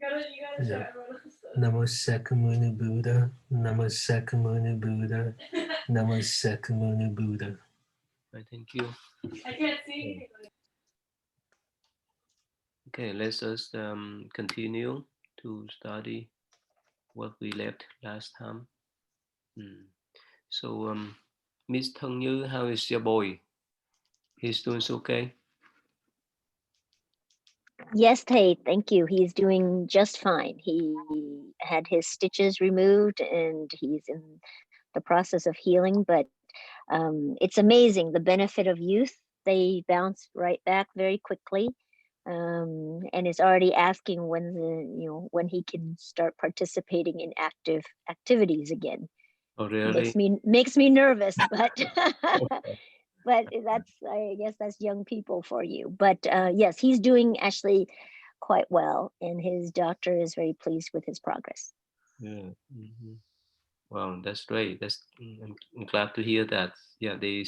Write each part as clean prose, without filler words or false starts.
Yeah. Namo Sakamuni Buddha, Namo Sakamuni Buddha, Namo Sakamuni Buddha. Thank you. I can't see. Okay, let's just continue to study what we left last time. Mm. So, Miss Thân Như, how is your boy? He's doing okay? Yes, Tay, thank you. He's doing just fine. He had his stitches removed and he's in the process of healing, but it's amazing the benefit of youth. They bounce right back very quickly. And is already asking when he can start participating in active activities again. Oh, really? Makes me nervous, but but that's, I guess that's young people for you. But yes, he's doing actually quite well, and his doctor is very pleased with his progress. Yeah. Wow, that's great. I'm glad to hear that. Yeah, they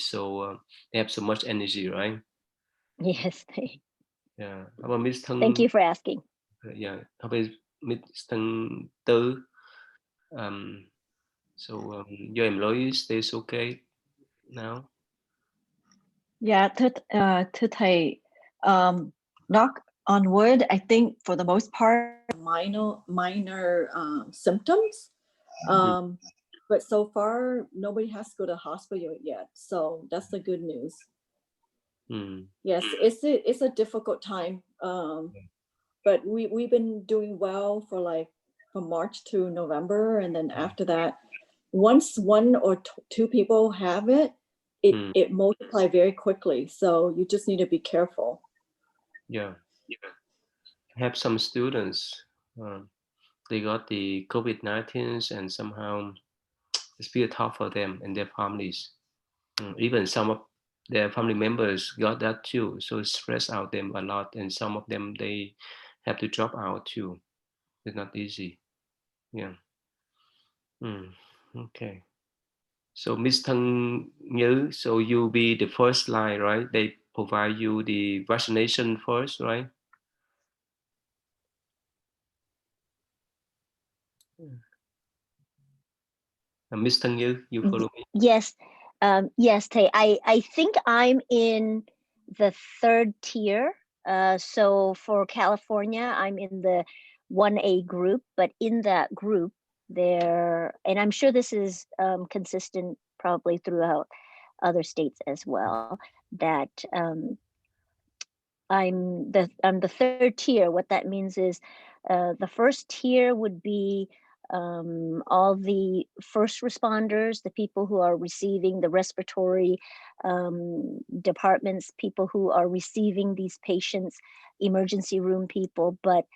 have so much energy, right? Yes, Yeah. How about Miss thank Thân? you for asking. Yeah. How about Miss Thân Tư? Um. So your employee stays okay now? Yeah, to thầy, knock on wood, I think for the most part, minor symptoms. Um, but so far, nobody has to go to the hospital yet. So that's the good news. Mm. Yes, it's a difficult time. But we've been doing well for like from March to November, and then after that, once one or two people have it, it multiplies very quickly. So you just need to be careful. Yeah. I have some students. They got the COVID-19 and somehow it's very tough for them and their families. Even some of their family members got that too, so it stressed out them a lot, and some of them they have to drop out too. It's not easy. Yeah. Okay. So Miss Thân Như, so you'll be the first line, right? They provide you the vaccination first, right? Miss Thân Như, you follow me? Yes, yes, Tay. I think I'm in the third tier. So for California, I'm in the 1A group, but in that group, there, and I'm sure this is consistent probably throughout other states as well, that I'm the third tier. What that means is the first tier would be all the first responders, the people who are receiving the respiratory departments, people who are receiving these patients, emergency room people. But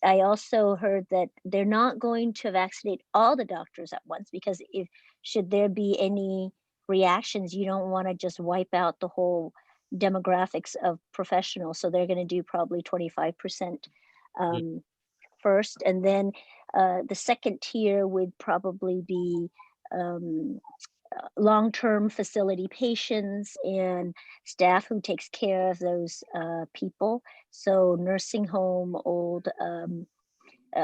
I also heard that they're not going to vaccinate all the doctors at once, because if should there be any reactions, you don't want to just wipe out the whole demographics of professionals. So they're going to do probably 25% first. And then the second tier would probably be long-term facility patients and staff who takes care of those people. So nursing home, old,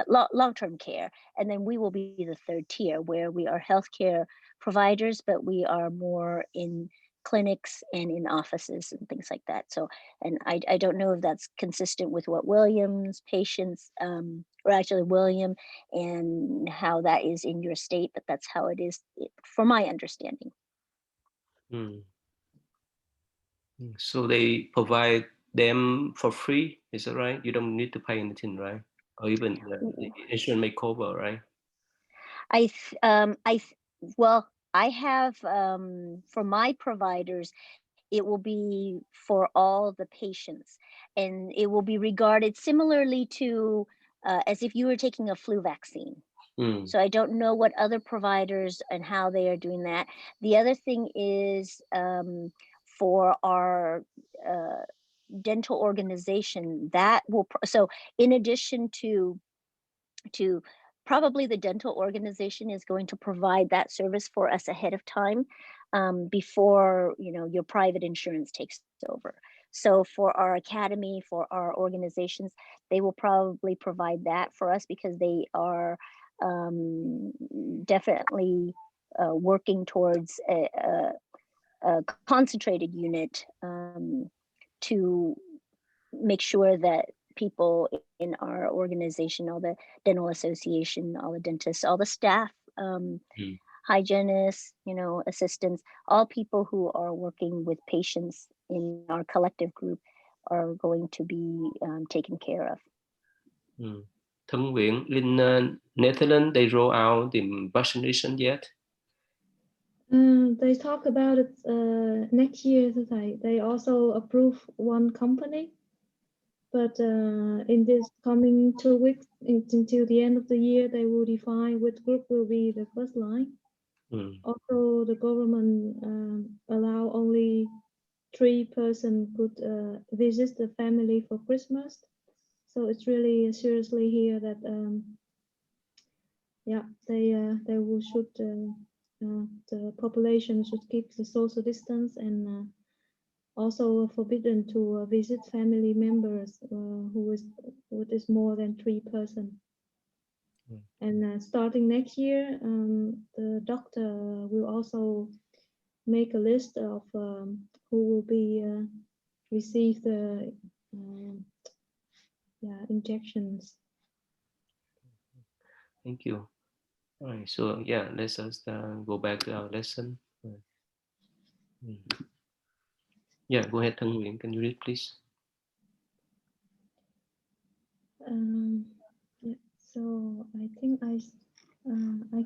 long-term care. And then we will be the third tier, where we are healthcare providers, but we are more in clinics and in offices and things like that. So, and I don't know if that's consistent with what William's patients, or actually William, and how that is in your state, but that's how it is for my understanding. Mm. So they provide them for free, is that right? You don't need to pay anything, right? Or even the insurance may cover, right? Well, I have for my providers, it will be for all the patients, and it will be regarded similarly to as if you were taking a flu vaccine. So I don't know what other providers and how they are doing that. The other thing is for our dental organization, that will so in addition to probably the dental organization is going to provide that service for us ahead of time, before your private insurance takes over. So for our academy, for our organizations, they will probably provide that for us because they are definitely working towards a concentrated unit to make sure that people in our organization, all the dental association, all the dentists, all the staff, hygienists, assistants, all people who are working with patients in our collective group are going to be taken care of. Thân Nguyễn, in Netherlands, they roll out the vaccination yet? They talk about it next year. They also approve one company, but in this coming 2 weeks until the end of the year, they will define which group will be the first line. Also, the government allow only 3 persons could visit the family for Christmas. So it's really seriously here that they will should the population should keep the social distance and also forbidden to visit family members who is more than 3 persons. And starting next year, the doctor will also make a list of who will be receive the injections. Thank you. All right, so yeah, let's just go back to our lesson. Yeah, go ahead, Thân Nguyễn. Can you read, please? Yeah, so I think I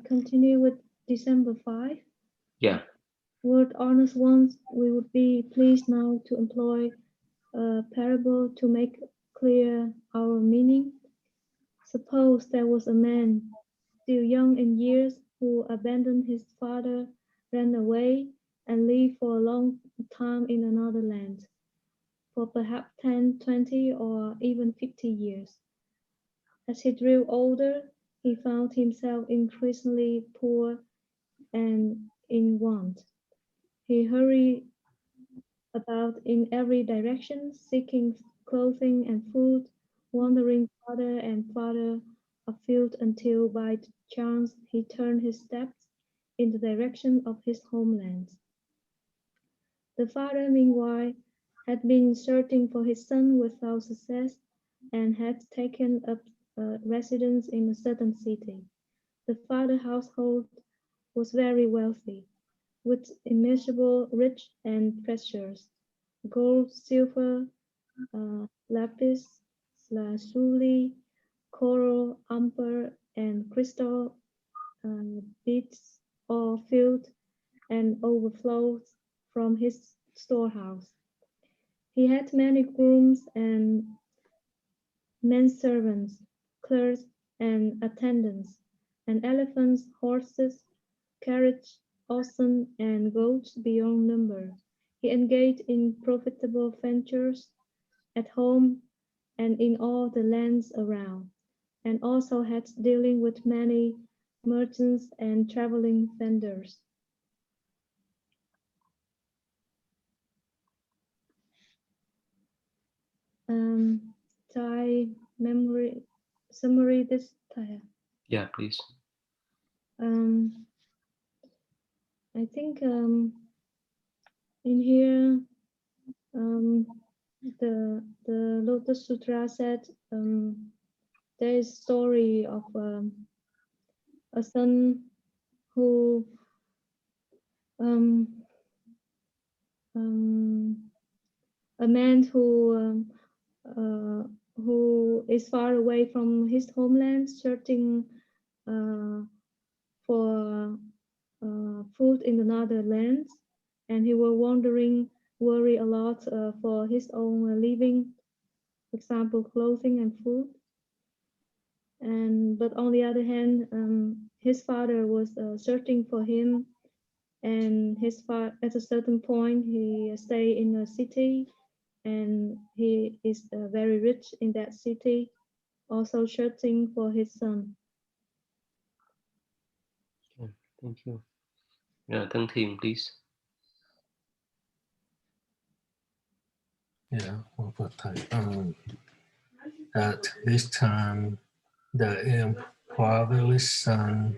continue with December 5. Yeah. Word honest ones, we would be pleased now to employ a parable to make clear our meaning. Suppose there was a man, still young in years, who abandoned his father, ran away, and lived for a long time in another land, for perhaps 10, 20, or even 50 years. As he grew older, he found himself increasingly poor and in want. He hurried about in every direction, seeking clothing and food, wandering farther and farther afield until by chance he turned his steps in the direction of his homeland. The father, meanwhile, had been searching for his son without success and had taken up residence in a certain city. The father's household was very wealthy, with immeasurable rich and treasures, gold, silver, lapis lazuli, coral, amber, and crystal beads, all filled and overflowed from his storehouse. He had many grooms and menservants, clerks, and attendants, and elephants, horses, carriage, oxen, and goats beyond number. He engaged in profitable ventures at home and in all the lands around, and also had dealing with many merchants and traveling vendors. Thai memory summary this Thai. Yeah, please. I think in here the Lotus Sutra said there is story of a son who a man who is far away from his homeland, searching for food in another land, and he was wandering, worry a lot for his own living, for example, clothing and food. But on the other hand, his father was searching for him, and at a certain point he stayed in a city, and he is very rich in that city, also searching for his son. Okay, thank you. Yeah, Thân Thiền, please. Yeah, one more time. At this time, the impoverished son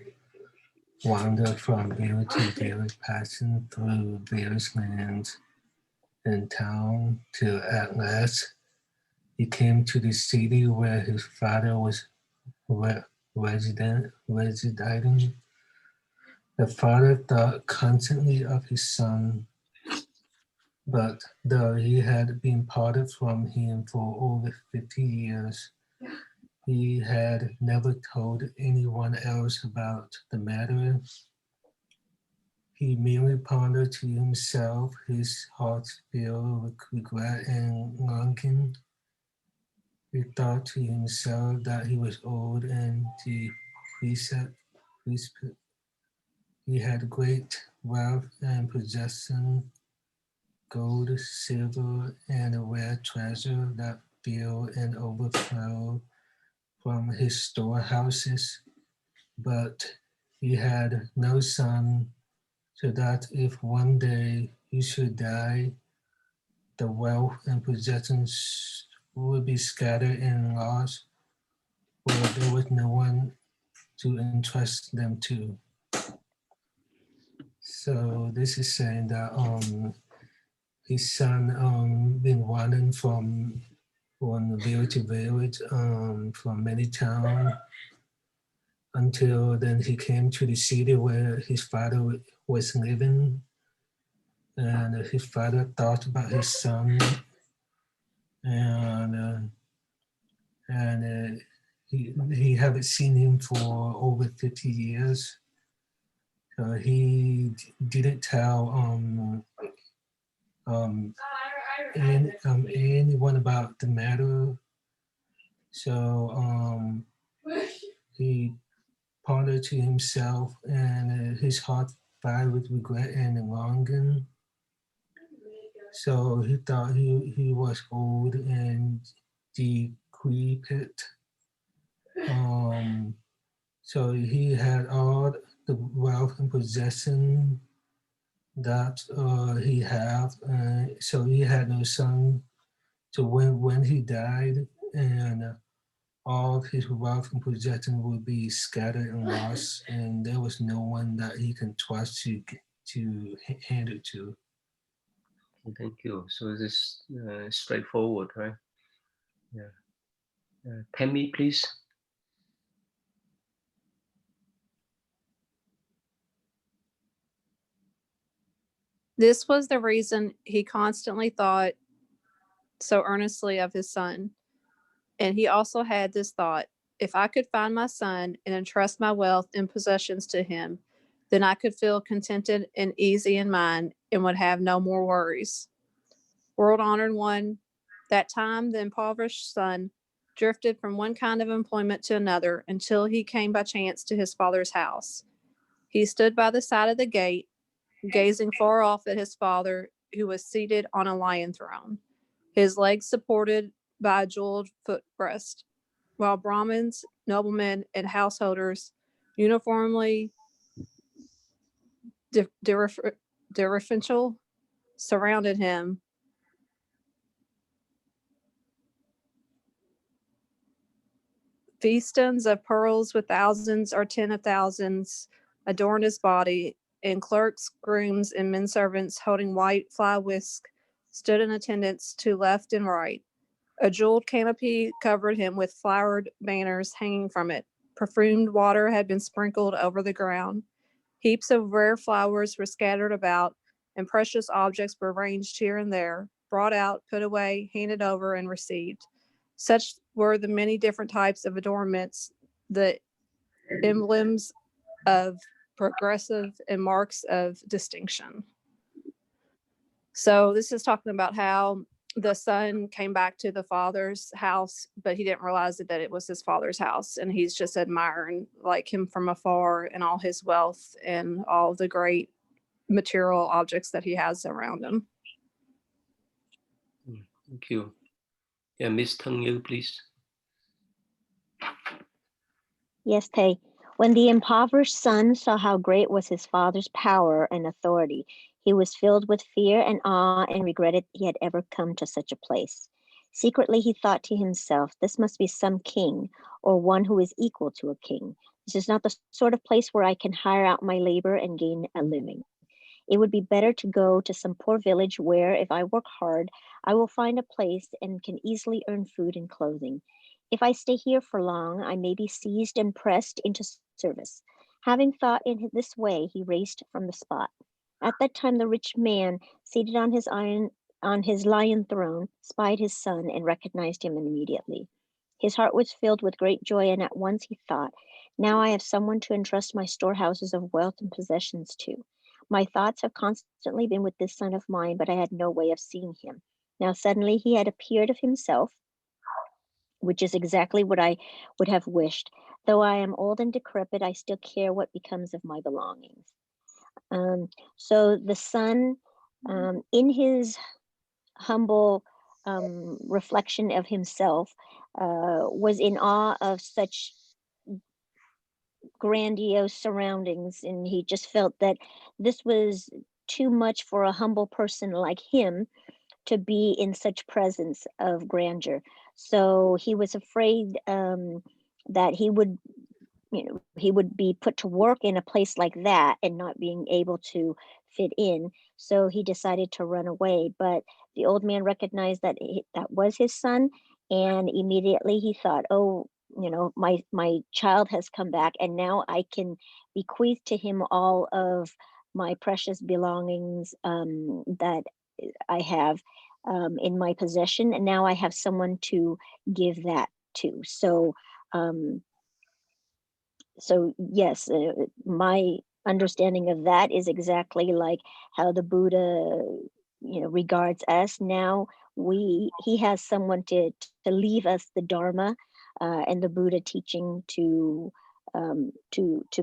wandered from village to village, passing through various lands and towns, till at last he came to the city where his father was residing. The father thought constantly of his son, but though he had been parted from him for over 50 years, he had never told anyone else about the matter. He merely pondered to himself, his heart filled with regret and longing. He thought to himself that he was old and decrepit. He had great wealth and possession, gold, silver, and a rare treasure that filled and overflowed from his storehouses. But he had no son, so that if one day he should die, the wealth and possessions would be scattered and lost, for there was no one to entrust them to. So this is saying that his son been wandering from one village to village, from many towns, until then he came to the city where his father was living, and his father thought about his son, and he haven't seen him for over 50 years. So he didn't tell anyone about the matter. So he pondered to himself, and his heart filled with regret and longing. So he thought he was old and decrepit. So he had all the wealth and possession that he had. So he had no son. So when he died, and all of his wealth and possession would be scattered and lost, and there was no one that he can trust to hand it to. Thank you. So this is straightforward, right? Yeah. Tammy, please. This was the reason he constantly thought so earnestly of his son. And he also had this thought: if I could find my son and entrust my wealth and possessions to him, then I could feel contented and easy in mind and would have no more worries. World honored one, that time the impoverished son drifted from one kind of employment to another until he came by chance to his father's house. He stood by the side of the gate, gazing far off at his father, who was seated on a lion throne, his legs supported by a jeweled footrest, while Brahmins, noblemen, and householders uniformly deferential surrounded him. Festoons of pearls with thousands or 10 of thousands adorned his body, and clerks, grooms, and men servants holding white fly whisk stood in attendance to left and right. A jeweled canopy covered him with flowered banners hanging from it. Perfumed water had been sprinkled over the ground. Heaps of rare flowers were scattered about, and precious objects were ranged here and there, brought out, put away, handed over, and received. Such were the many different types of adornments, the emblems of progressive and marks of distinction. So this is talking about how the son came back to the father's house, but he didn't realize that it was his father's house, and he's just admiring like him from afar and all his wealth and all the great material objects that he has around him. Thank you. Yeah, Miss Teng Yu, please. Yes, Tay. When the impoverished son saw how great was his father's power and authority, He was filled with fear and awe and regretted he had ever come to such a place. Secretly, he thought to himself, this must be some king or one who is equal to a king. This is not the sort of place where I can hire out my labor and gain a living. It would be better to go to some poor village where, if I work hard, I will find a place and can easily earn food and clothing. If I stay here for long, I may be seized and pressed into service. Having thought in this way, he raced from the spot. At that time, the rich man, seated on his lion throne, spied his son and recognized him immediately. His heart was filled with great joy, and at once he thought, now I have someone to entrust my storehouses of wealth and possessions to. My thoughts have constantly been with this son of mine, but I had no way of seeing him. Now suddenly he had appeared of himself, which is exactly what I would have wished. Though I am old and decrepit, I still care what becomes of my belongings. So the son, in his humble reflection of himself, was in awe of such grandiose surroundings, and he just felt that this was too much for a humble person like him to be in such presence of grandeur. So he was afraid that he would be put to work in a place like that and not being able to fit in. So he decided to run away. But the old man recognized that that was his son, and immediately he thought, oh, my child has come back, and now I can bequeath to him all of my precious belongings that I have in my possession, and now I have someone to give that to. So yes, my understanding of that is exactly like how the Buddha, regards us. Now he has someone to leave us the Dharma and the Buddha teaching to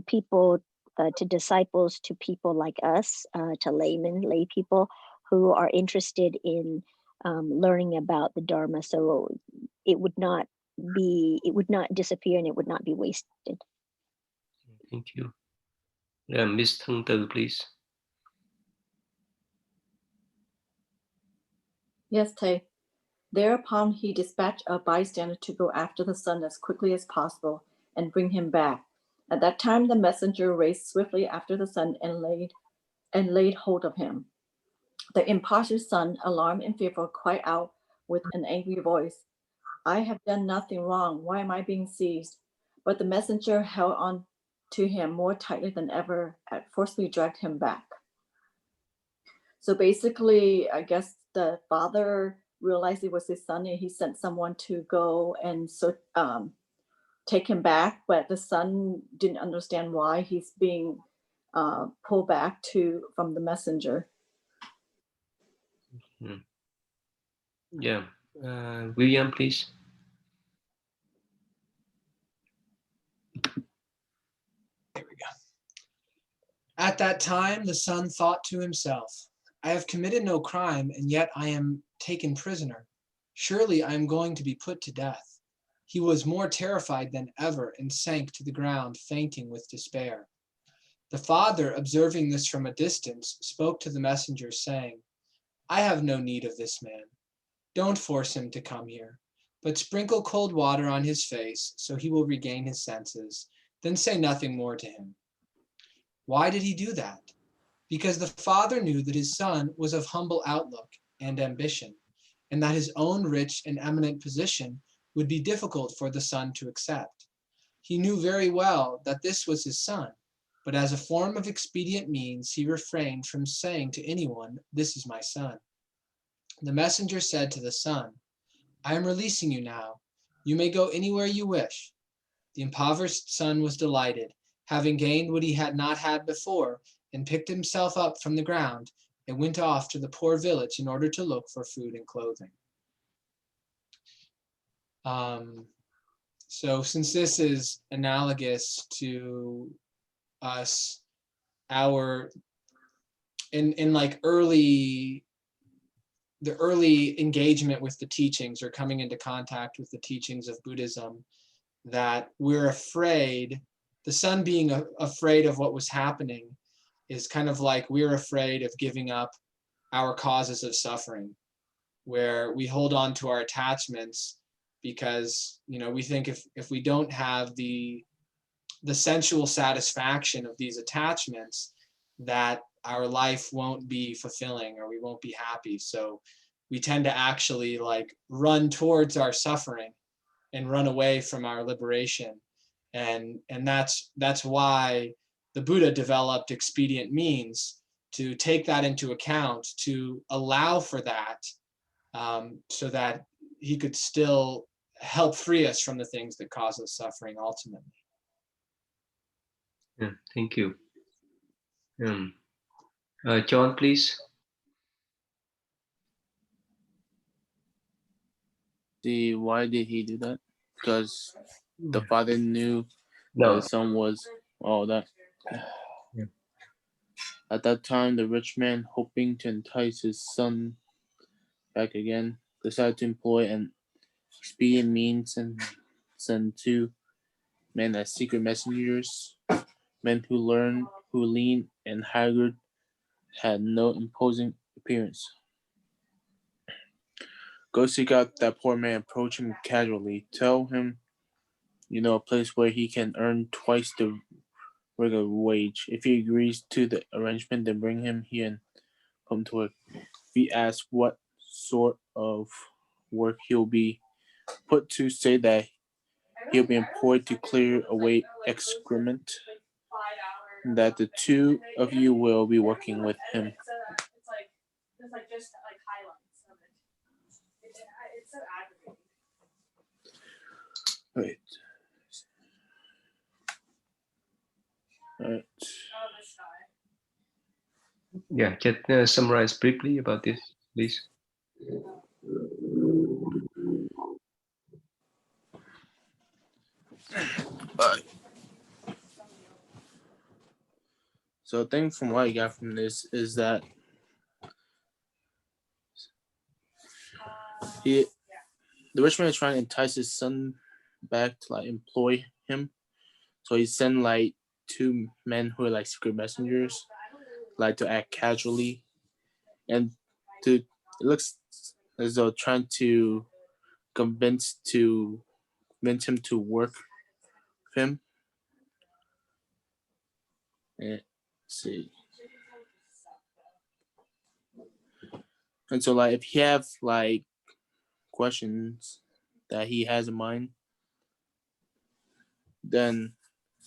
people, to disciples, to people like us, to lay people who are interested in learning about the Dharma. So it would not disappear and it would not be wasted. Thank you. Miss Thung Tư, please. Yes, Tay. Thereupon he dispatched a bystander to go after the son as quickly as possible and bring him back. At that time, the messenger raced swiftly after the son and laid hold of him. The impartial son, alarmed and fearful, cried out with an angry voice, I have done nothing wrong. Why am I being seized? But the messenger held on to him more tightly than ever and forcibly dragged him back. So basically, I guess the father realized it was his son and he sent someone to go and take him back, but the son didn't understand why he's being pulled back from the messenger. Yeah. William, please. There we go. At that time, the son thought to himself, I have committed no crime, and yet I am taken prisoner. Surely I am going to be put to death. He was more terrified than ever and sank to the ground, fainting with despair. The father, observing this from a distance, spoke to the messenger, saying, I have no need of this man. Don't force him to come here, but sprinkle cold water on his face so he will regain his senses. Then say nothing more to him. Why did he do that? Because the father knew that his son was of humble outlook and ambition, and that his own rich and eminent position would be difficult for the son to accept. He knew very well that this was his son, but as a form of expedient means, he refrained from saying to anyone, this is my son. The messenger said to the son, I am releasing you now. You may go anywhere you wish. The impoverished son was delighted, having gained what he had not had before, and picked himself up from the ground and went off to the poor village in order to look for food and clothing. So since this is analogous to us, in like the early engagement with the teachings or coming into contact with the teachings of Buddhism, that we're afraid, the son being afraid of what was happening, is kind of like we're afraid of giving up our causes of suffering, where we hold on to our attachments because, you know, we think if we don't have the sensual satisfaction of these attachments, that our life won't be fulfilling or we won't be happy. So we tend to actually like run towards our suffering and run away from our liberation. And that's why the Buddha developed expedient means to take that into account, to allow for that, so that he could still help free us from the things that cause us suffering ultimately. Yeah, thank you. John, please. Why did he do that? Because the father knew No. the son was all that. Yeah. At that time, the rich man, hoping to entice his son back again, decided to employ an expedient means and send 2 men as secret messengers, men who lean and haggard, had no imposing appearance. Go seek out that poor man, approach him casually, tell him you know a place where he can earn twice the regular wage. If he agrees to the arrangement, then bring him here and put him to work. If he asks what sort of work he'll be put to, say that he'll be employed to clear away excrement, and that the 2 of you will be working with him. Right. Right. Yeah, just summarize briefly about this, please. So the thing from what I got from this is that the rich man is trying to entice his son back to like employ him. So he sent like 2 men who are like secret messengers, like to act casually, and it looks as though trying to convince him to work with him. Let's see. And so like if you have like questions that he has in mind, then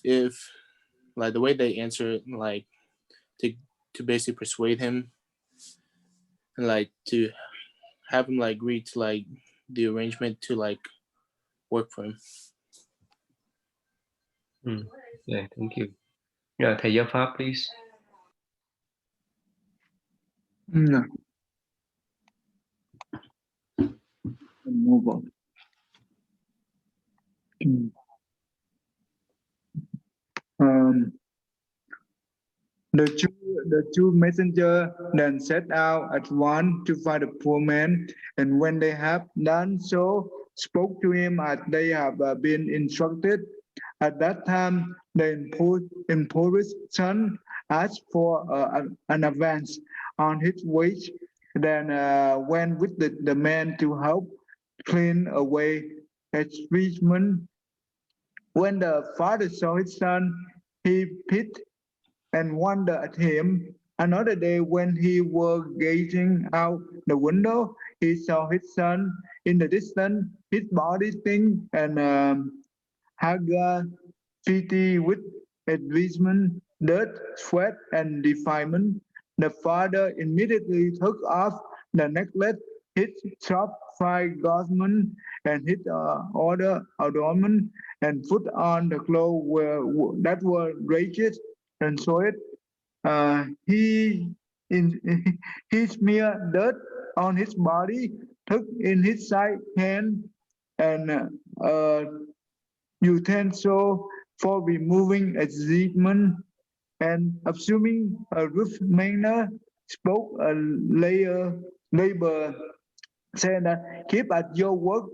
if like the way they answer it, like to basically persuade him and like to have him like agree to like the arrangement to like work for him. Yeah, thank you. Yeah, thầy Gia Pháp, please. Move on. The two messengers then set out at once to find the poor man, and when they have done so, spoke to him as they have been instructed. At that time, the impoverished son asked for an advance on his wage, then went with the man to help clean away excrement. When the father saw his son, he pitied and wondered at him. Another day, when he was gazing out the window, he saw his son in the distance, his body thin and haggard, filthy with advancement, dirt, sweat, and defilement. The father immediately took off the necklace, his sharp fried garment, and his other adornment, and put on the clothes that were ragged and soiled. He smeared dirt on his body, took in his side hand and utensil for removing excrement, and assuming a rough manner, spoke a labor, saying that keep at your work,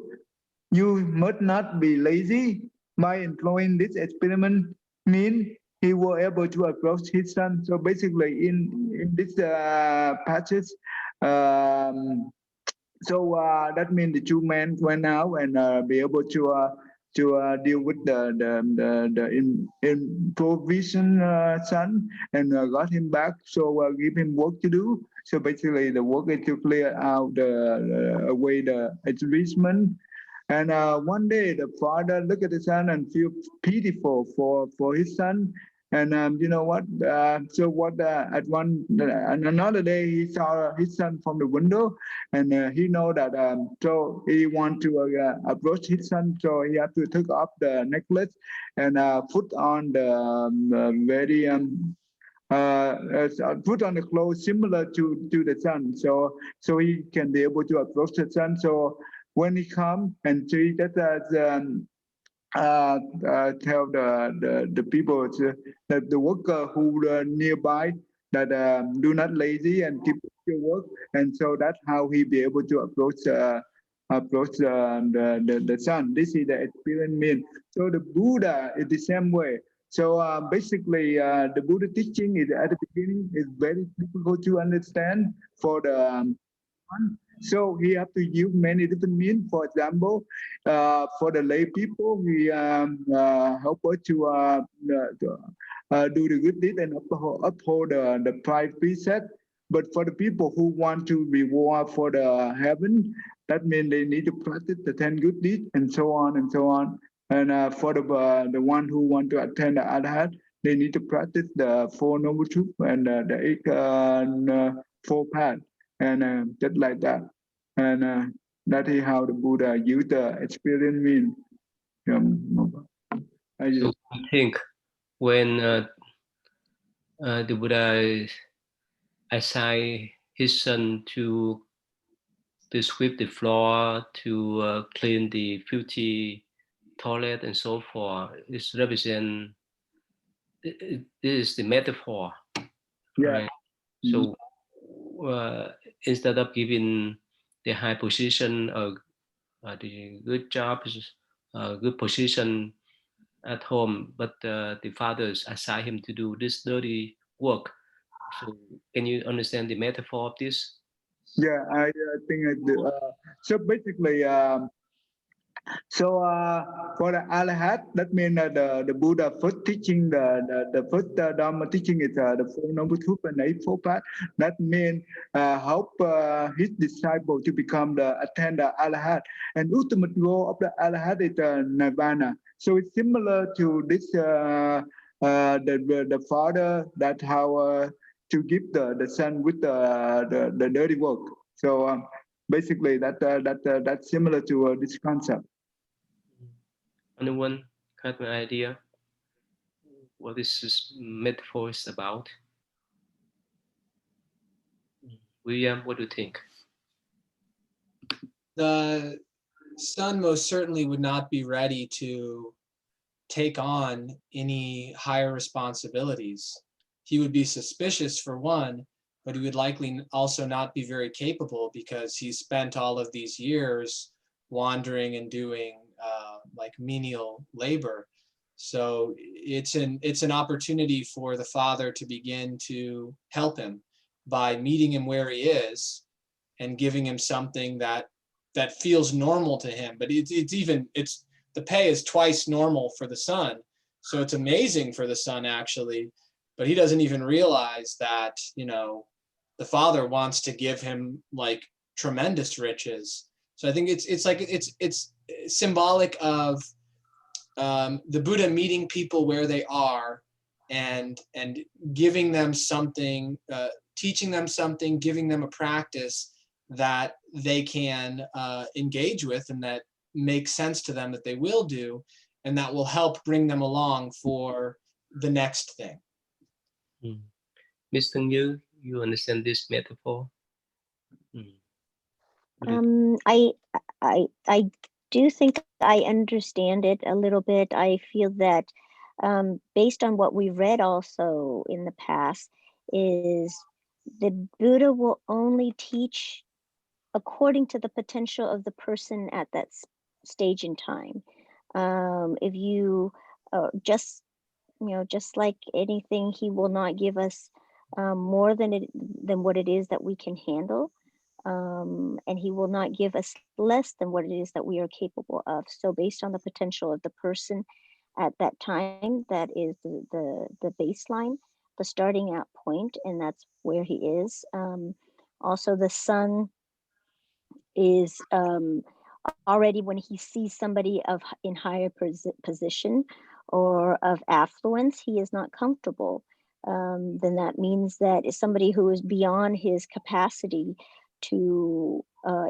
you must not be lazy. By employing this experiment mean, he was able to approach his son. So basically, in this passage, um, so that means the two men went out and be able to deal with the improvisation son and got him back. So give him work to do. So basically, the work is to clear out away the advertisement. And one day, the father looked at the son and feel pitiful for his son. And you know what? So what? At another day, he saw his son from the window, and he know that. So he want to approach his son. So he had to take off the necklace and put on the very put on the clothes similar to the son, so he can be able to approach the son. So when he come and see that tell the people that the worker who are nearby that do not lazy and keep your work, and so that's how he be able to approach the sun. This is the experience mean. So the Buddha is the same way. So basically, the Buddha teaching is at the beginning is very difficult to understand for the so he have to use many different means. For example, for the lay people, we help us to do the good deed and uphold the five precepts. But for the people who want to reward for the heaven, that means they need to practice the 10 good deeds and so on and so on. And for the one who want to attend the Arhat, they need to practice the four noble truths and the eight four paths, and just like that. And that is how the Buddha used the experience mean. So I think when the Buddha assigned his son to sweep the floor, to clean the filthy toilet and so forth, this represent, this is the metaphor, right? So instead of giving the high position or the good job, good position at home, but the fathers assign him to do this dirty work. So can you understand the metaphor of this? Yeah, I think I do. So basically, so for the Arhat, that means the Buddha first teaching the first Dharma teaching is the four noble truths and eightfold path. That means help his disciple to become the attender Arhat, and ultimate goal of the Arhat is Nirvana. So it's similar to this the father that how to give the son with the dirty work. So basically that's similar to this concept. Anyone have an idea what this metaphor is about? William, what do you think? The son most certainly would not be ready to take on any higher responsibilities. He would be suspicious for one, but he would likely also not be very capable because he spent all of these years wandering and doing like menial labor. So it's an opportunity for the father to begin to help him by meeting him where he is and giving him something that feels normal to him. But it's the pay is twice normal for the son. So it's amazing for the son actually, but he doesn't even realize that, the father wants to give him like tremendous riches. So I think it's symbolic of the Buddha meeting people where they are and giving them something, teaching them something, giving them a practice that they can engage with and that makes sense to them that they will do, and that will help bring them along for the next thing. Mr. Như, you understand this metaphor? I do think I understand it a little bit. I feel that based on what we read also in the past is the Buddha will only teach according to the potential of the person at that stage in time. If you just just like anything, he will not give us more than what it is that we can handle. And he will not give us less than what it is that we are capable of. So based on the potential of the person at that time, that is the baseline, the starting out point, and that's where he is. Also, the sun is already, when he sees somebody in higher position or of affluence, he is not comfortable. Then that means that it's somebody who is beyond his capacity to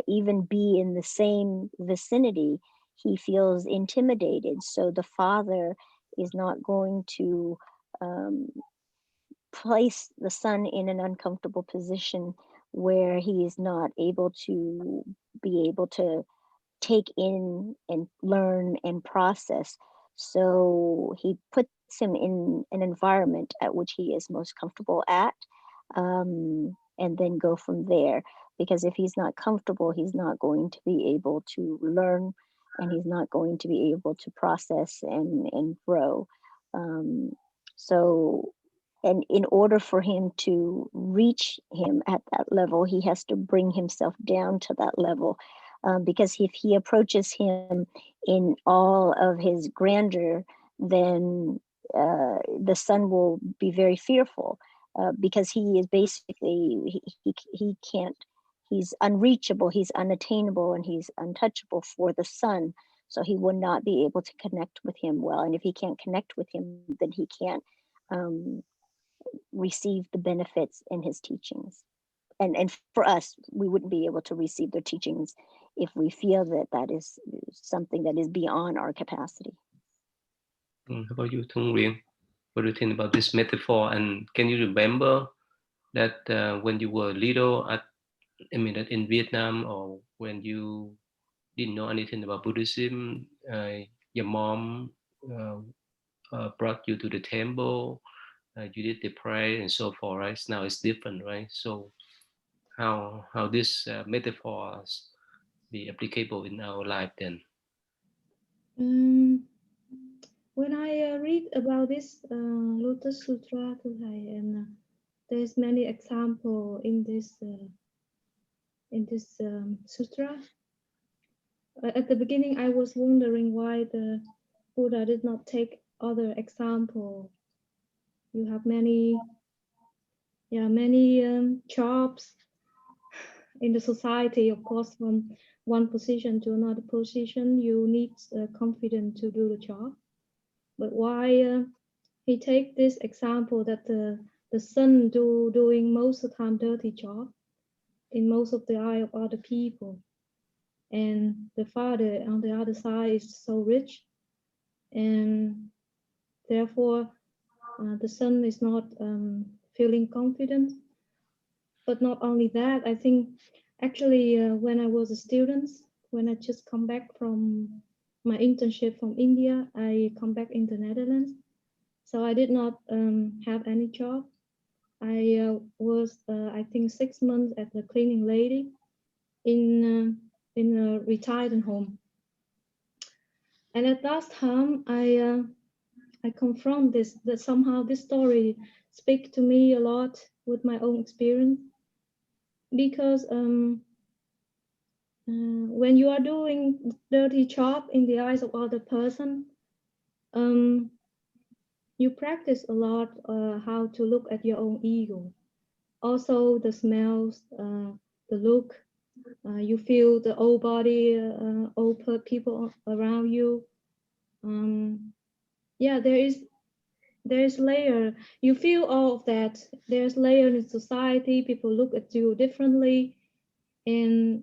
even be in the same vicinity. He feels intimidated. So the father is not going to place the son in an uncomfortable position where he is not able to be able to take in and learn and process. So he puts him in an environment at which he is most comfortable at, and then go from there. Because if he's not comfortable, he's not going to be able to learn, and he's not going to be able to process and grow. So, and in order for him to reach him at that level, he has to bring himself down to that level. Because if he approaches him in all of his grandeur, then the son will be very fearful, because he is basically, he can't, he's unreachable, he's unattainable, and he's untouchable for the son. So he will not be able to connect with him well. And if he can't connect with him, then he can't receive the benefits in his teachings. And for us, we wouldn't be able to receive their teachings if we feel that that is something that is beyond our capacity. How about you, Thung Nguyen? What do you think about this metaphor? And can you remember that when you were little, that in Vietnam, or when you didn't know anything about Buddhism, your mom brought you to the temple, you did the prayer and so forth, right? Now it's different, right? So how this metaphors be applicable in our life then? When I read about this Lotus Sutra, and there's many example in this sutra. At the beginning, I was wondering why the Buddha did not take other example. You have many jobs in the society. Of course, from one position to another position, you need confidence to do the job. But why he take this example that the son doing most of the time dirty job in most of the eye of other people, and the father on the other side is so rich, and therefore the son is not feeling confident. But not only that, I think actually when I was a student, when I just come back from my internship from India, I come back in the Netherlands. So I did not have any job. I was, I think, 6 months as a cleaning lady in a retired home. And at that time, I confront this, that somehow this story speaks to me a lot with my own experience. Because when you are doing dirty job in the eyes of other person, you practice a lot how to look at your own ego. Also the smells, the look, you feel the old body, old people around you. Yeah, there is layer. You feel all of that. There's layer in society. People look at you differently, and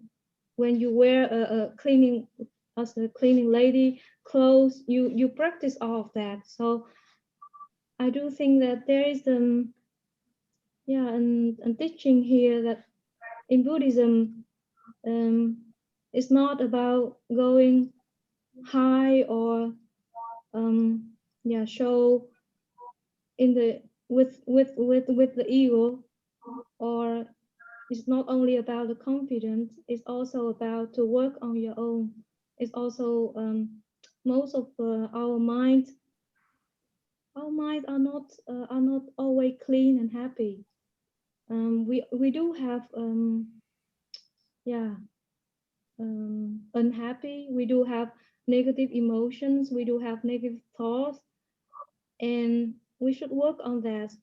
when you wear a cleaning, as a cleaning lady clothes, you practice all of that. So I do think that there is and teaching here that in Buddhism, it's not about going high or show in the with the ego, or it's not only about the confidence, it's also about to work on your own. It's also most of our mind our minds are not always clean and happy. We do have yeah unhappy. We do have negative emotions. We do have negative thoughts, and we should work on that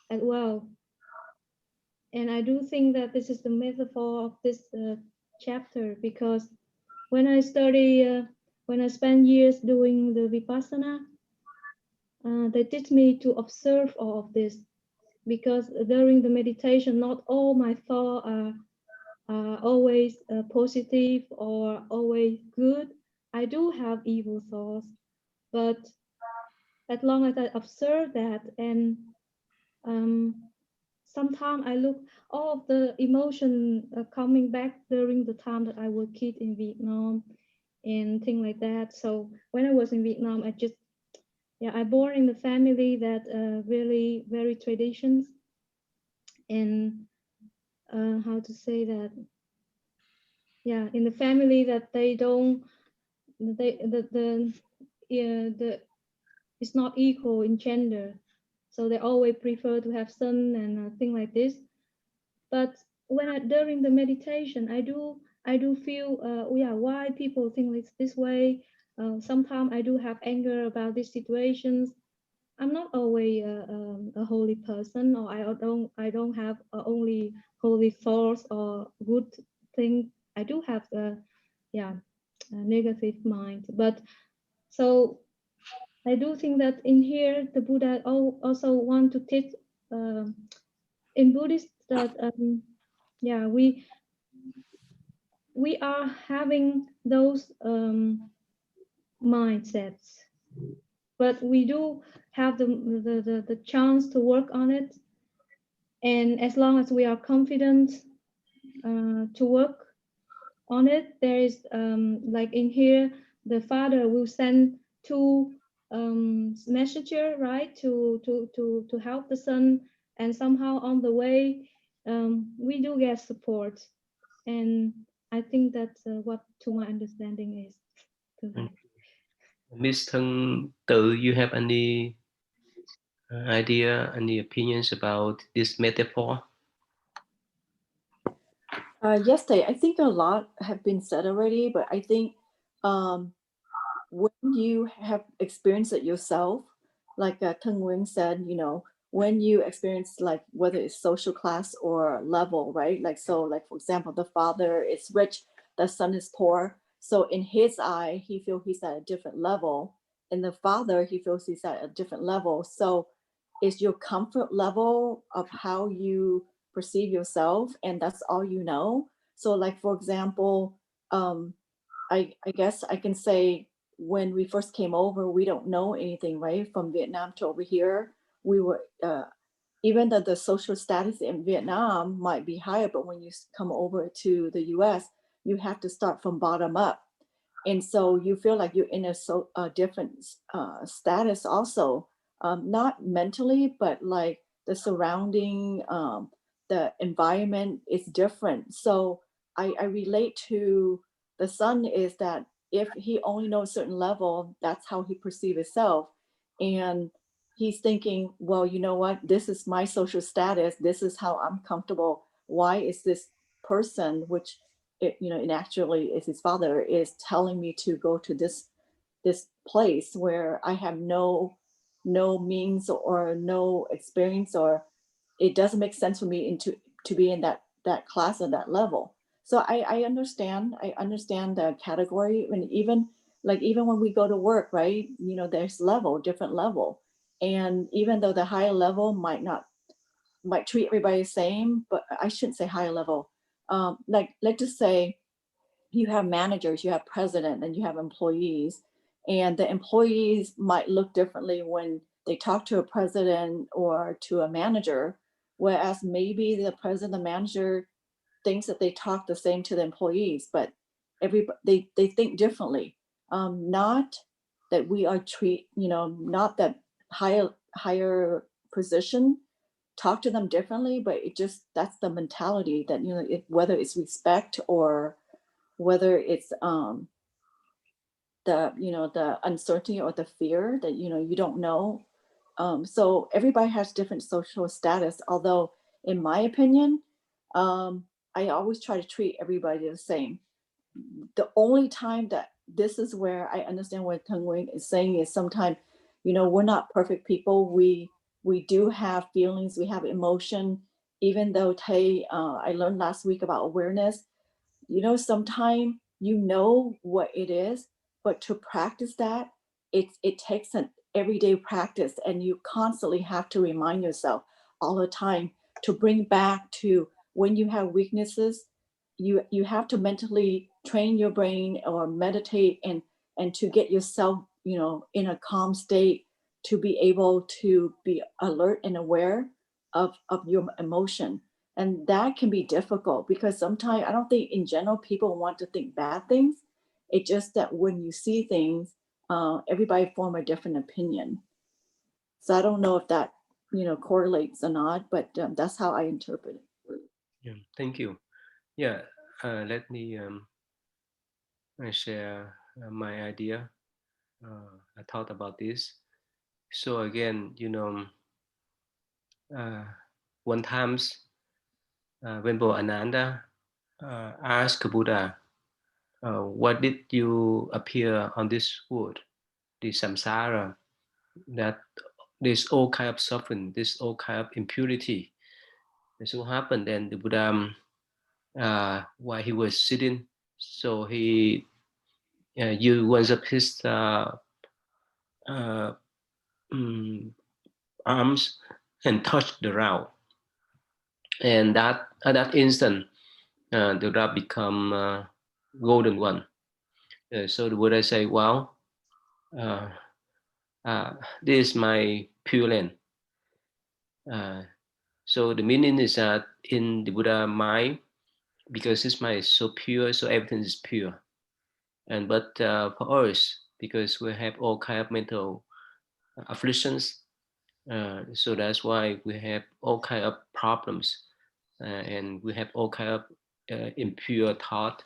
as well. And I do think that this is the metaphor of this chapter, because when I when I spend years doing the Vipassana, they teach me to observe all of this, because during the meditation, not all my thoughts are always positive or always good. I do have evil thoughts, but as long as I observe that, and sometimes I look all of the emotion coming back during the time that I was kid in Vietnam and things like that. So when I was in Vietnam, I born in the family that really very traditions, and how to say that, in the family that they don't, the it's not equal in gender, so they always prefer to have son and things like this. But during the meditation, I do feel why people think this way. Sometimes I do have anger about these situations. I'm not always a holy person, or I don't have only holy thoughts or good things. I do have a negative mind. But so I do think that in here the Buddha also want to teach in Buddhist that we are having those mindsets, but we do have the chance to work on it. And as long as we are confident to work on it, there is like in here, the father will send two messenger, right, to help the son, and somehow on the way we do get support. And I think that's what, to my understanding, is. Miss Thân Tự, you have any idea, any opinions about this metaphor? Yes, I think a lot have been said already, but I think when you have experienced it yourself, like Teng Nguyen said, when you experience, like, whether it's social class or level, right? Like, so, like, for example, the father is rich, the son is poor. So in his eye, he feels he's at a different level. And the father, he feels he's at a different level. So it's your comfort level of how you perceive yourself, and that's all you know. So, like, for example, I guess I can say, when we first came over, we don't know anything, right? From Vietnam to over here, we were, even though the social status in Vietnam might be higher, but when you come over to the US, you have to start from bottom up. And so you feel like you're in a different status also, not mentally, but like the surrounding, the environment is different. So I relate to the son, is that if he only knows a certain level, that's how he perceives himself. And he's thinking, well, you know what? This is my social status. This is how I'm comfortable. Why is this person, which and actually is his father, is telling me to go to this place where I have no means or no experience, or it doesn't make sense for me to be in that class or that level. So I understand the category. And even when we go to work, right, there's different level. And even though the higher level might treat everybody the same, but I shouldn't say higher level. Like, let's just say you have managers, you have president, and you have employees, and the employees might look differently when they talk to a president or to a manager, whereas maybe the president, the manager thinks that they talk the same to the employees, but they think differently. Not that we are not that higher position talk to them differently, but that's the mentality that, whether it's respect or whether it's the uncertainty or the fear that you don't know. So everybody has different social status. Although, in my opinion, I always try to treat everybody the same. The only time that this is where I understand what Teng Wing is saying is sometimes, we're not perfect people. We do have feelings, we have emotion. Even though I learned last week about awareness. Sometimes what it is, but to practice that, it takes an everyday practice, and you constantly have to remind yourself all the time to bring back to when you have weaknesses. You have to mentally train your brain or meditate and to get yourself in a calm state, to be able to be alert and aware of your emotion. And that can be difficult because sometimes I don't think in general people want to think bad things. It's just that when you see things, everybody form a different opinion. So I don't know if that correlates or not, but that's how I interpret it. Yeah, thank you. Yeah, let me share my idea. I thought about this. So again, one times Venerable Ananda asked Buddha, what did you appear on this world, the samsara, that there's all kind of suffering, this all kind of impurity. And so what happened then? The Buddha, while he was sitting, so he used one of his arms and touched the ground. And that at that instant, the Buddha become golden one. So the Buddha say, well, this is my pure land. So the meaning is that in the Buddha mind, because his mind is so pure, so everything is pure. And but for us, because we have all kind of mental afflictions, so that's why we have all kind of problems, and we have all kind of impure thought,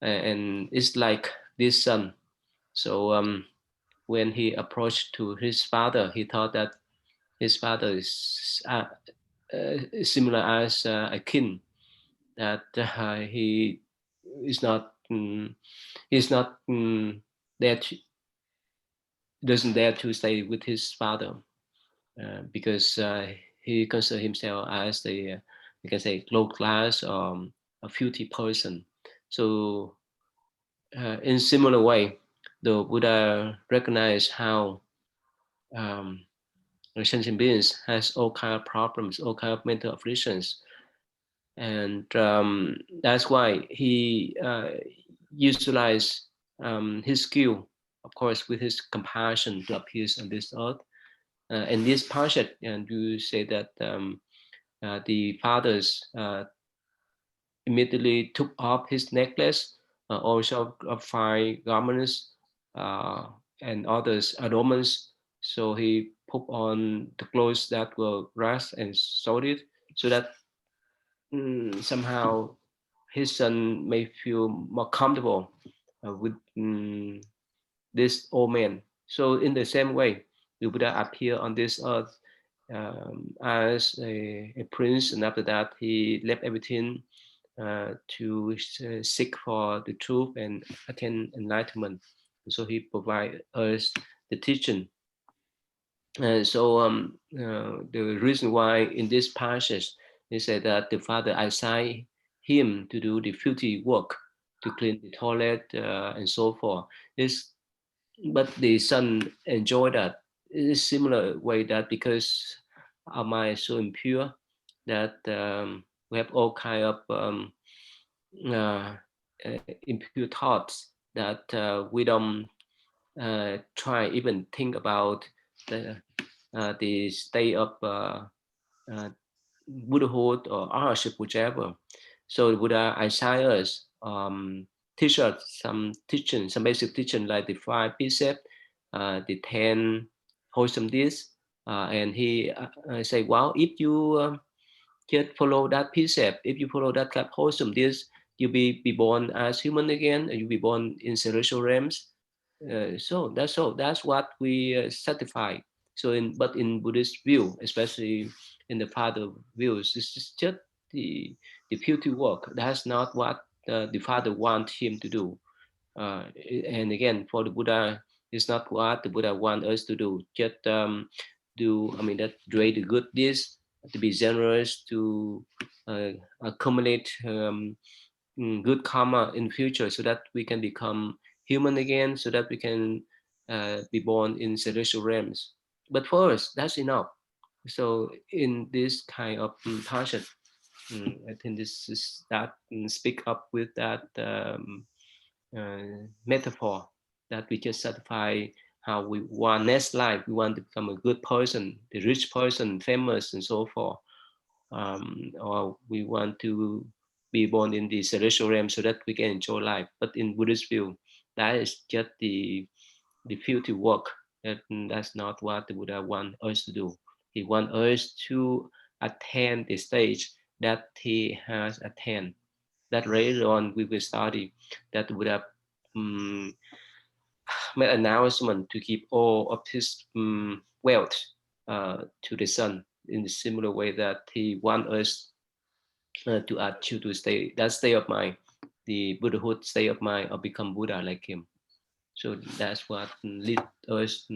and it's like this son. So when he approached to his father, he thought that his father is similar as a king, that he is not he's not there to, doesn't dare to stay with his father, because he considers himself as the you can say low class or a filthy person. So in similar way, the Buddha recognized how sentient beings has all kind of problems, all kind of mental afflictions, and that's why he utilized his skill, of course, with his compassion to appear on this earth. In this passage, and you say that the fathers immediately took off his necklace, also of fine garments, and others adornments. So he put on the clothes that were rash and soiled, so that somehow his son may feel more comfortable with this old man. So in the same way, the Buddha appeared on this earth as a prince, and after that he left everything to seek for the truth and attain enlightenment. So he provides us the teaching. The reason why in this passage he said that the father assigned him to do the filthy work, to clean the toilet and so forth. But the son enjoyed that. It is similar way that because our mind is so impure that we have all kind of uh, impure thoughts that we don't try even think about the state of Buddhahood or arhatship, whichever. So the Buddha assigns us, teach us some teaching, some basic teaching like the 5 precepts, the 10 wholesome deeds, and he say, well, if you just follow that precept, if you follow that kind of wholesome deeds, you be born as human again, and you be born in celestial realms. So that's all. That's what we certify So but in Buddhist view, especially in the father views, this is just the beauty work. That's not what the father want him to do. And again, for the Buddha, it's not what the Buddha want us to do. Just do, I mean, that create the good deeds, to be generous, to accumulate good karma in future, so that we can become human again, so that we can be born in celestial realms. But for us, that's enough. So in this kind of passion, I think this is that speak up with that metaphor, that we just satisfy how we want next life. We want to become a good person, the rich person, famous, and so forth. Or we want to be born in the celestial realm so that we can enjoy life. But in Buddhist view, that is just the filthy work. That's not what the Buddha wants us to do. He wants us to attain the stage that he has attained. That later on we will study that the Buddha made announcement to give all of his wealth to the son, in a similar way that he wants us to achieve to stay that state of mind, the Buddhahood state of mind, or become Buddha like him. So that's what lead us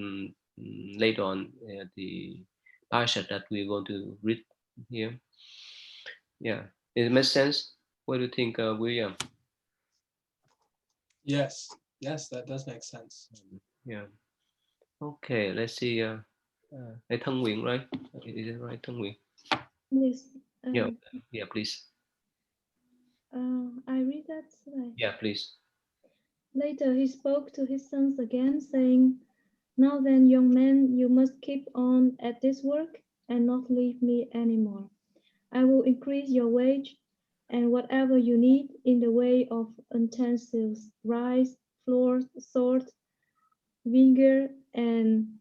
later on the parsha that we're going to read here. Yeah, it makes sense. What do you think, William? Yes, yes, that does make sense. Yeah. Okay, let's see. Thân Nguyện, right? Is it right, Thân Nguyện? Yes. Yeah, yeah, please. I read that slide. Yeah, please. Later, he spoke to his sons again, saying, "Now then, young men, you must keep on at this work and not leave me anymore. I will increase your wage, and whatever you need in the way of utensils, rice, flour, salt, vinegar, and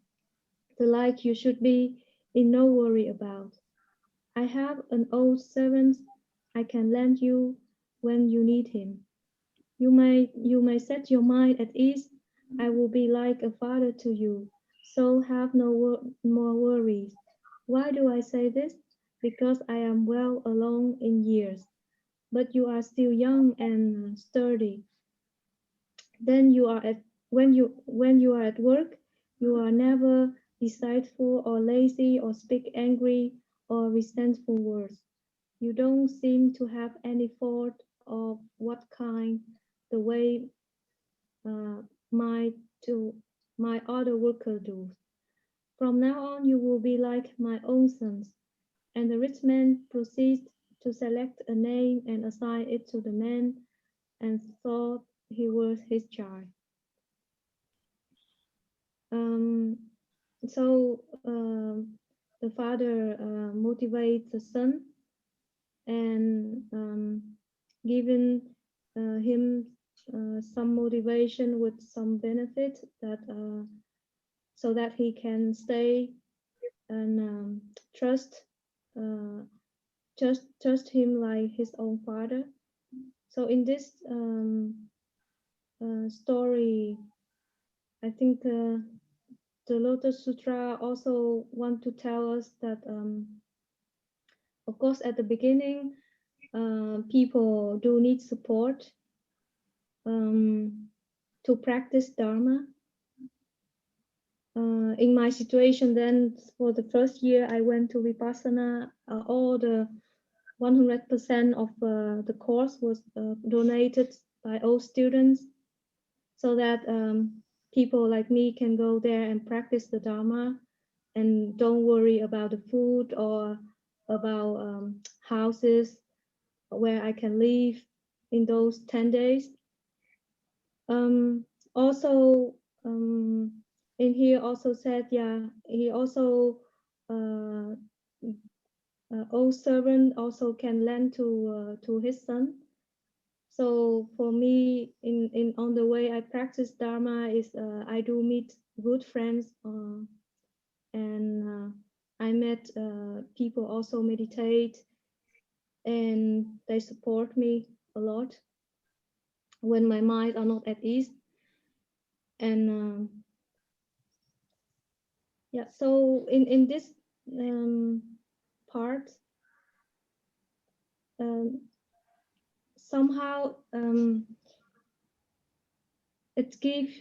the like, you should be in no worry about. I have an old servant I can lend you when you need him. You may set your mind at ease. I will be like a father to you, so have no more worries. Why do I say this? Because I am well along in years, but you are still young and sturdy. Then you are at when you are at work, you are never deceitful or lazy or speak angry or resentful words. You don't seem to have any fault of what kind, the way uh, my my other worker do. From now on, you will be like my own sons." And the rich man proceeded to select a name and assign it to the man, and thought he was his child. Um, so the father motivates the son and given him some motivation with some benefit that so that he can stay and uh, trust him like his own father. So in this story, I think the Lotus Sutra also want to tell us that of course at the beginning people do need support to practice Dharma. In my situation then, for the first year I went to Vipassana, all the 100% of the course was donated by all students, so that people like me can go there and practice the Dharma and don't worry about the food or about houses where I can live in those 10 days. Also, in here also said, yeah, he also old servant also can lend to his son. So for me, in on the way I practice Dharma is I do meet good friends and I met people also meditate, and they support me a lot when my mind are not at ease. And Yeah, so in this part, somehow it gives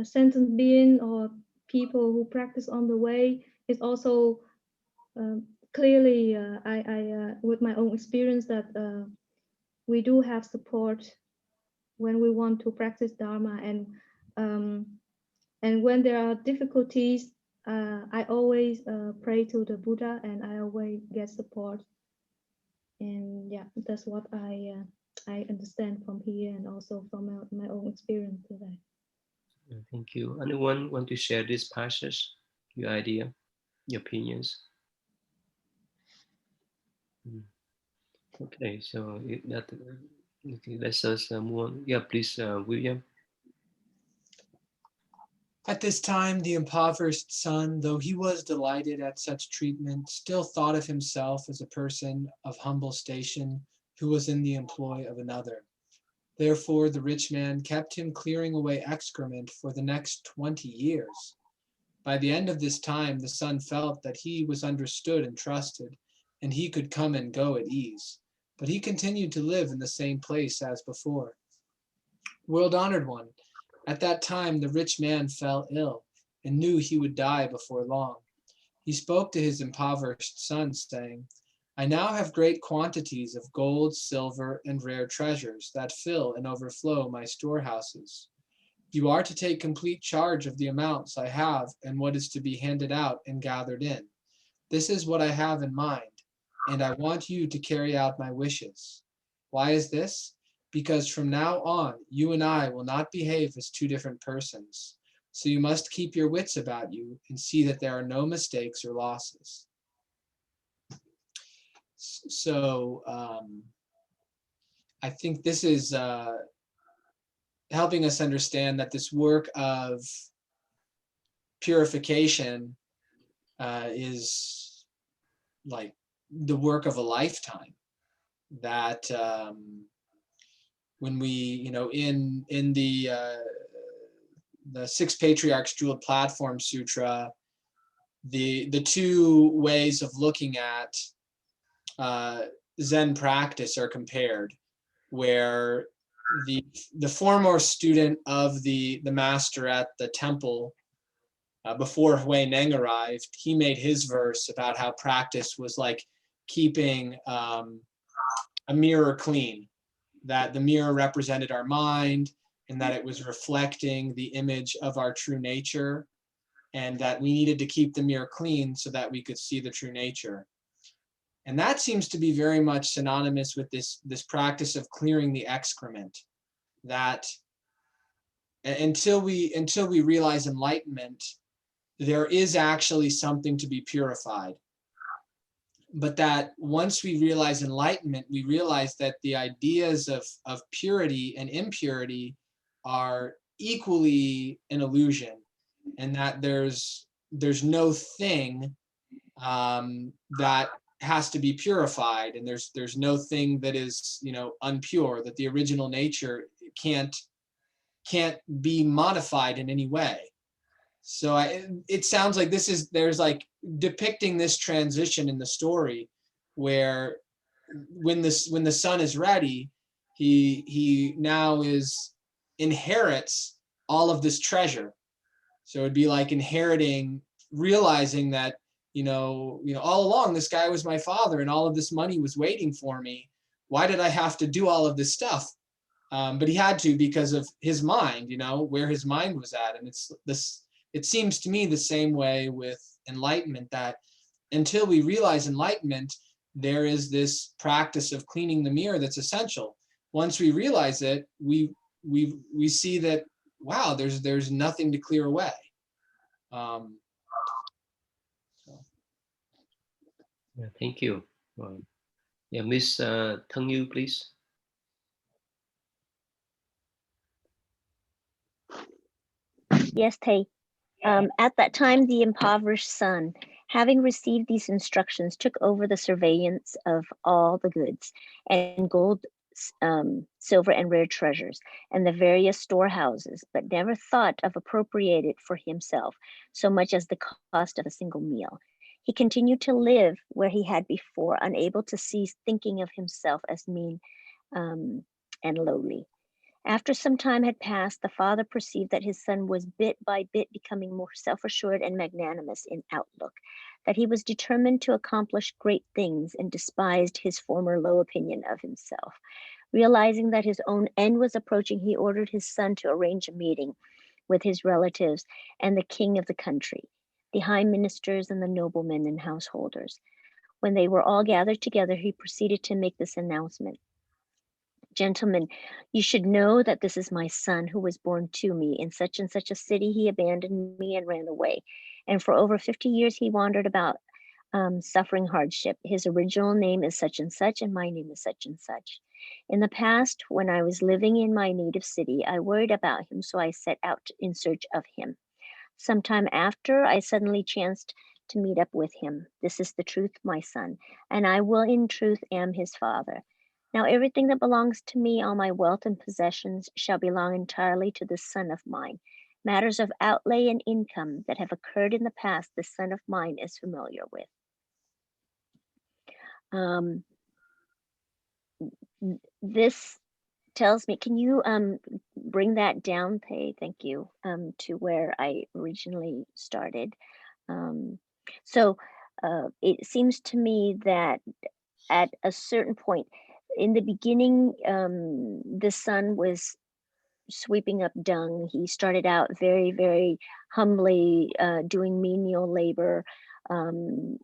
sentient being or people who practice on the way is also clearly I with my own experience that we do have support when we want to practice Dharma, and when there are difficulties, I always pray to the Buddha and I always get support. And yeah, that's what I understand from here and also from my own experience today. Thank you. Anyone want to share this passage, your idea, your opinions? Okay, so okay, let's just move on. Yeah, please, William. At this time, the impoverished son, though he was delighted at such treatment, still thought of himself as a person of humble station who was in the employ of another. Therefore, the rich man kept him clearing away excrement for the next 20 years. By the end of this time, the son felt that he was understood and trusted, and he could come and go at ease. But he continued to live in the same place as before. World-honored one, at that time the rich man fell ill and knew he would die before long. He spoke to his impoverished son, saying, I now have great quantities of gold, silver, and rare treasures that fill and overflow my storehouses. You are to take complete charge of the amounts I have and what is to be handed out and gathered in. This is what I have in mind, and I want you to carry out my wishes. Why is this? Because from now on, you and I will not behave as two different persons. So you must keep your wits about you and see that there are no mistakes or losses. So I think this is helping us understand that this work of purification is like the work of a lifetime. That when we, you know, in the Six Patriarchs Jeweled Platform Sutra, the two ways of looking at Zen practice are compared, where the foremost student of the master at the temple before Hui Neng arrived, he made his verse about how practice was like keeping a mirror clean, that the mirror represented our mind and that it was reflecting the image of our true nature, and that we needed to keep the mirror clean so that we could see the true nature. And that seems to be very much synonymous with this practice of clearing the excrement, that until we realize enlightenment, there is actually something to be purified. But that once we realize enlightenment, we realize that the ideas of purity and impurity are equally an illusion, and that there's no thing that has to be purified, and there's no thing that is, you know, unpure, that the original nature can't be modified in any way. So it sounds like there's like depicting this transition in the story, where when the son is ready, he now inherits all of this treasure. So it'd be like inheriting, realizing that, you know, all along this guy was my father and all of this money was waiting for me. Why did I have to do all of this stuff? But he had to, because of his mind, you know, where his mind was at. And it seems to me the same way with enlightenment, that until we realize enlightenment, there is this practice of cleaning the mirror that's essential. Once we realize it, we see that, wow, there's nothing to clear away. Yeah, thank you. Yeah, Miss Thang Yu, please. Yes, Tay. At that time, the impoverished son, having received these instructions, took over the surveillance of all the goods, and gold, silver and rare treasures, and the various storehouses, but never thought of appropriating it for himself so much as the cost of a single meal. He continued to live where he had before, unable to cease thinking of himself as mean and lowly. After some time had passed, the father perceived that his son was bit by bit becoming more self-assured and magnanimous in outlook, that he was determined to accomplish great things and despised his former low opinion of himself. Realizing that his own end was approaching, he ordered his son to arrange a meeting with his relatives and the king of the country, the high ministers and the noblemen and householders. When they were all gathered together, he proceeded to make this announcement. Gentlemen, you should know that this is my son who was born to me. In such and such a city, he abandoned me and ran away. And for over 50 years, he wandered about suffering hardship. His original name is such and such, and my name is such and such. In the past, when I was living in my native city, I worried about him, so I set out in search of him. Sometime after, I suddenly chanced to meet up with him. This is the truth, my son, and I will in truth am his father. Now everything that belongs to me, all my wealth and possessions, shall belong entirely to this son of mine. Matters of outlay and income that have occurred in the past, this son of mine is familiar with. This tells me, can you bring that down, Pei? Thank you, to where I originally started. So it seems to me that at a certain point, in the beginning, the son was sweeping up dung. He started out very, very humbly doing menial labor. And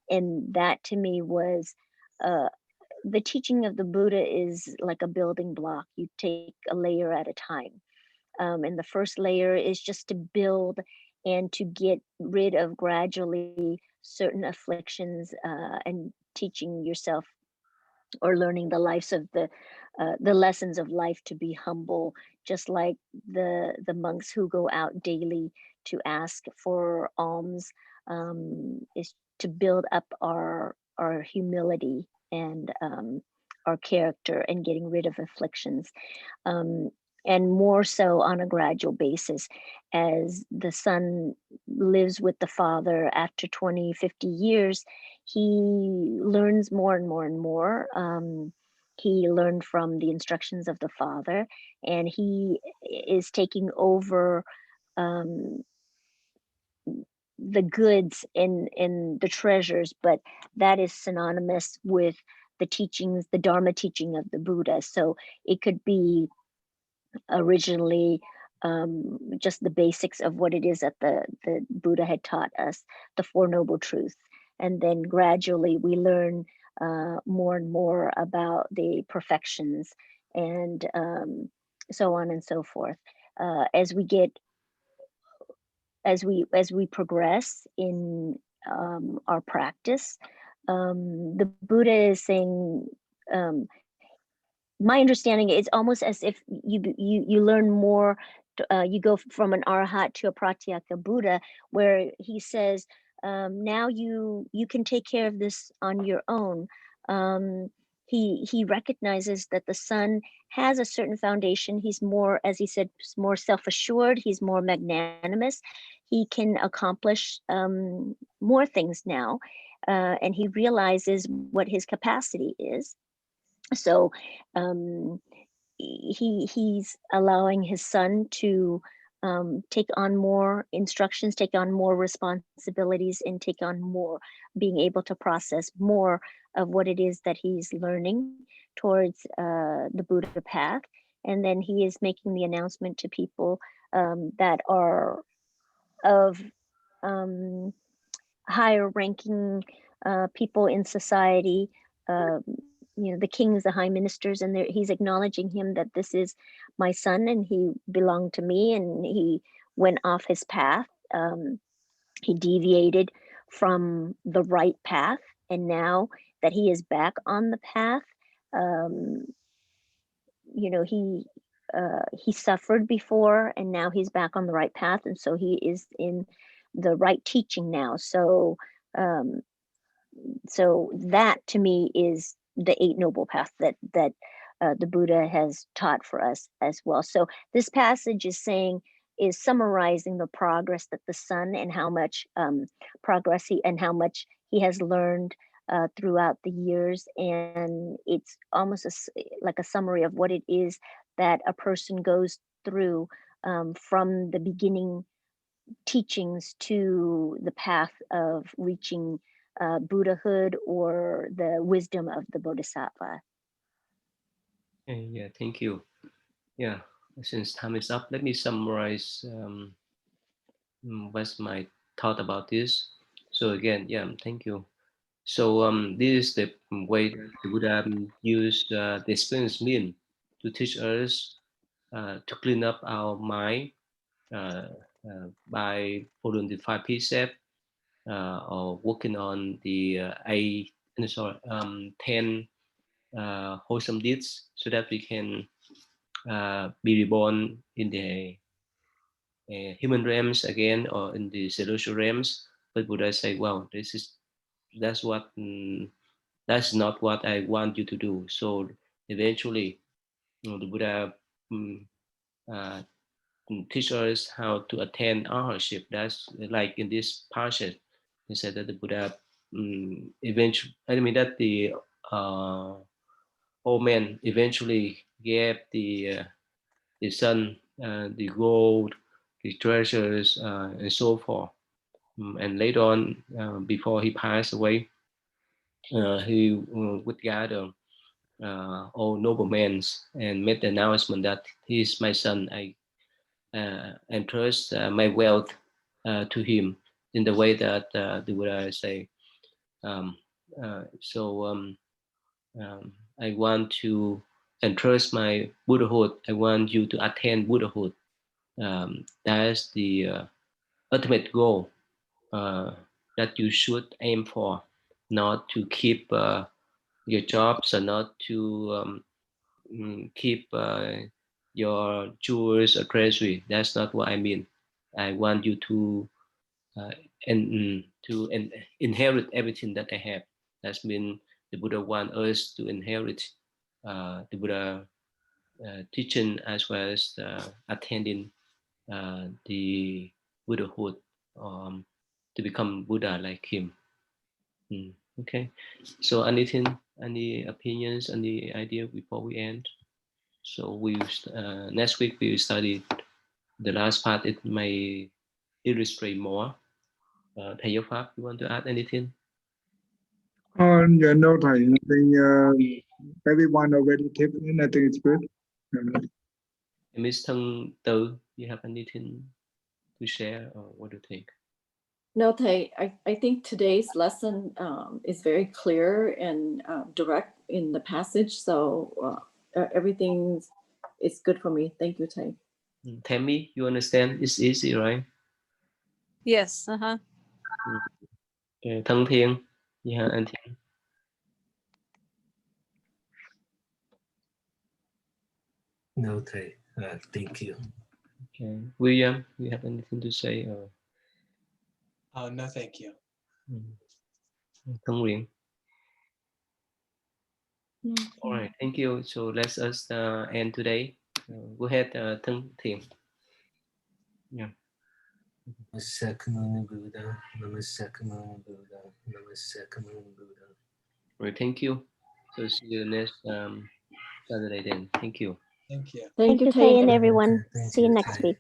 that to me was the teaching of the Buddha is like a building block. You take a layer at a time. And the first layer is just to build and to get rid of gradually certain afflictions and teaching yourself or learning the lives of the lessons of life to be humble, just like the monks who go out daily to ask for alms, is to build up our humility and our character and getting rid of afflictions. And more so on a gradual basis as the son lives with the father after 20, 50 years, he learns more and more and more. He learned from the instructions of the father, and he is taking over the goods and the treasures, but that is synonymous with the teachings, the Dharma teaching of the Buddha. So it could be originally just the basics of what it is that the Buddha had taught us, the Four Noble Truths. And then gradually we learn more and more about the perfections and so on and so forth. As we progress in our practice, the Buddha is saying, my understanding is almost as if you learn more, you go from an arhat to a pratyeka Buddha, where he says, now you can take care of this on your own. He recognizes that the son has a certain foundation. He's more, as he said, more self-assured. He's more magnanimous. He can accomplish more things now, and he realizes what his capacity is. So he's allowing his son to take on more instructions, take on more responsibilities, and take on more, being able to process more of what it is that he's learning towards the Buddha path. And then he is making the announcement to people that are of higher ranking people in society, the kings, the high ministers, and he's acknowledging him that this is my son and he belonged to me, and he went off his path. He deviated from the right path, and now that he is back on the path, he suffered before, and now he's back on the right path, and so he is in the right teaching now. So so that to me is the Eight Noble Path that the Buddha has taught for us as well. So this passage is summarizing the progress that the son and how much progress how much he has learned throughout the years, and it's almost like a summary of what it is that a person goes through from the beginning teachings to the path of reaching Buddhahood or the wisdom of the Bodhisattva. Okay, yeah, thank you. Yeah, since time is up, let me summarize what's my thought about this. So again, yeah, thank you. So this is the way the Buddha used the experience mean to teach us to clean up our mind by following the 5 precepts or working on the 10 wholesome deeds, so that we can be reborn in the human realms again, or in the celestial realms. But Buddha say, well, that's not what I want you to do. So eventually, the Buddha teach us how to attain arhatship. That's like in this passage, he said that the Buddha eventually, that the old man eventually gave the son the gold, the treasures, and so forth. And later on, before he passed away, he would gather all noblemen and made the announcement that he is my son. I entrust my wealth to him in the way that the Buddha say. Um, I want to entrust my Buddhahood. I want you to attain Buddhahood. That's the ultimate goal that you should aim for, not to keep your jobs, or not to keep your jewels or treasury. That's not what I mean. I want you to inherit everything that I have. That's mean the Buddha want us to inherit the Buddha teaching, as well as attending the Buddhahood, to become Buddha like him. Okay, so anything, any opinions, any idea before we end? So we next week we will study the last part. It may illustrate more. Thầy Giáo Pháp, you want to add anything? Yeah, no, Thầy. I think everyone already taken in. I think it's good. Miss Thân Tư, you have anything to share, or what do you think? No, Thầy, I think today's lesson is very clear and direct in the passage. So everything is good for me. Thank you, Thầy. Tammy, you understand? It's easy, right? Yes. Uh-huh. Okay. Thân Thiên, you have anything? No, Thầy. Thank you. Okay. William, you have anything to say? Or... No, thank you. Thân Nguyễn. No, All right, thank you. So let's us end today. Go ahead, Thân Thiện. Yeah. Namaste Buddha. Namaste Buddha. Namaste Buddha. Right, thank you. So see you next Saturday then. Thank you. Thank you. Thank you, Tay, and everyone. See you next week.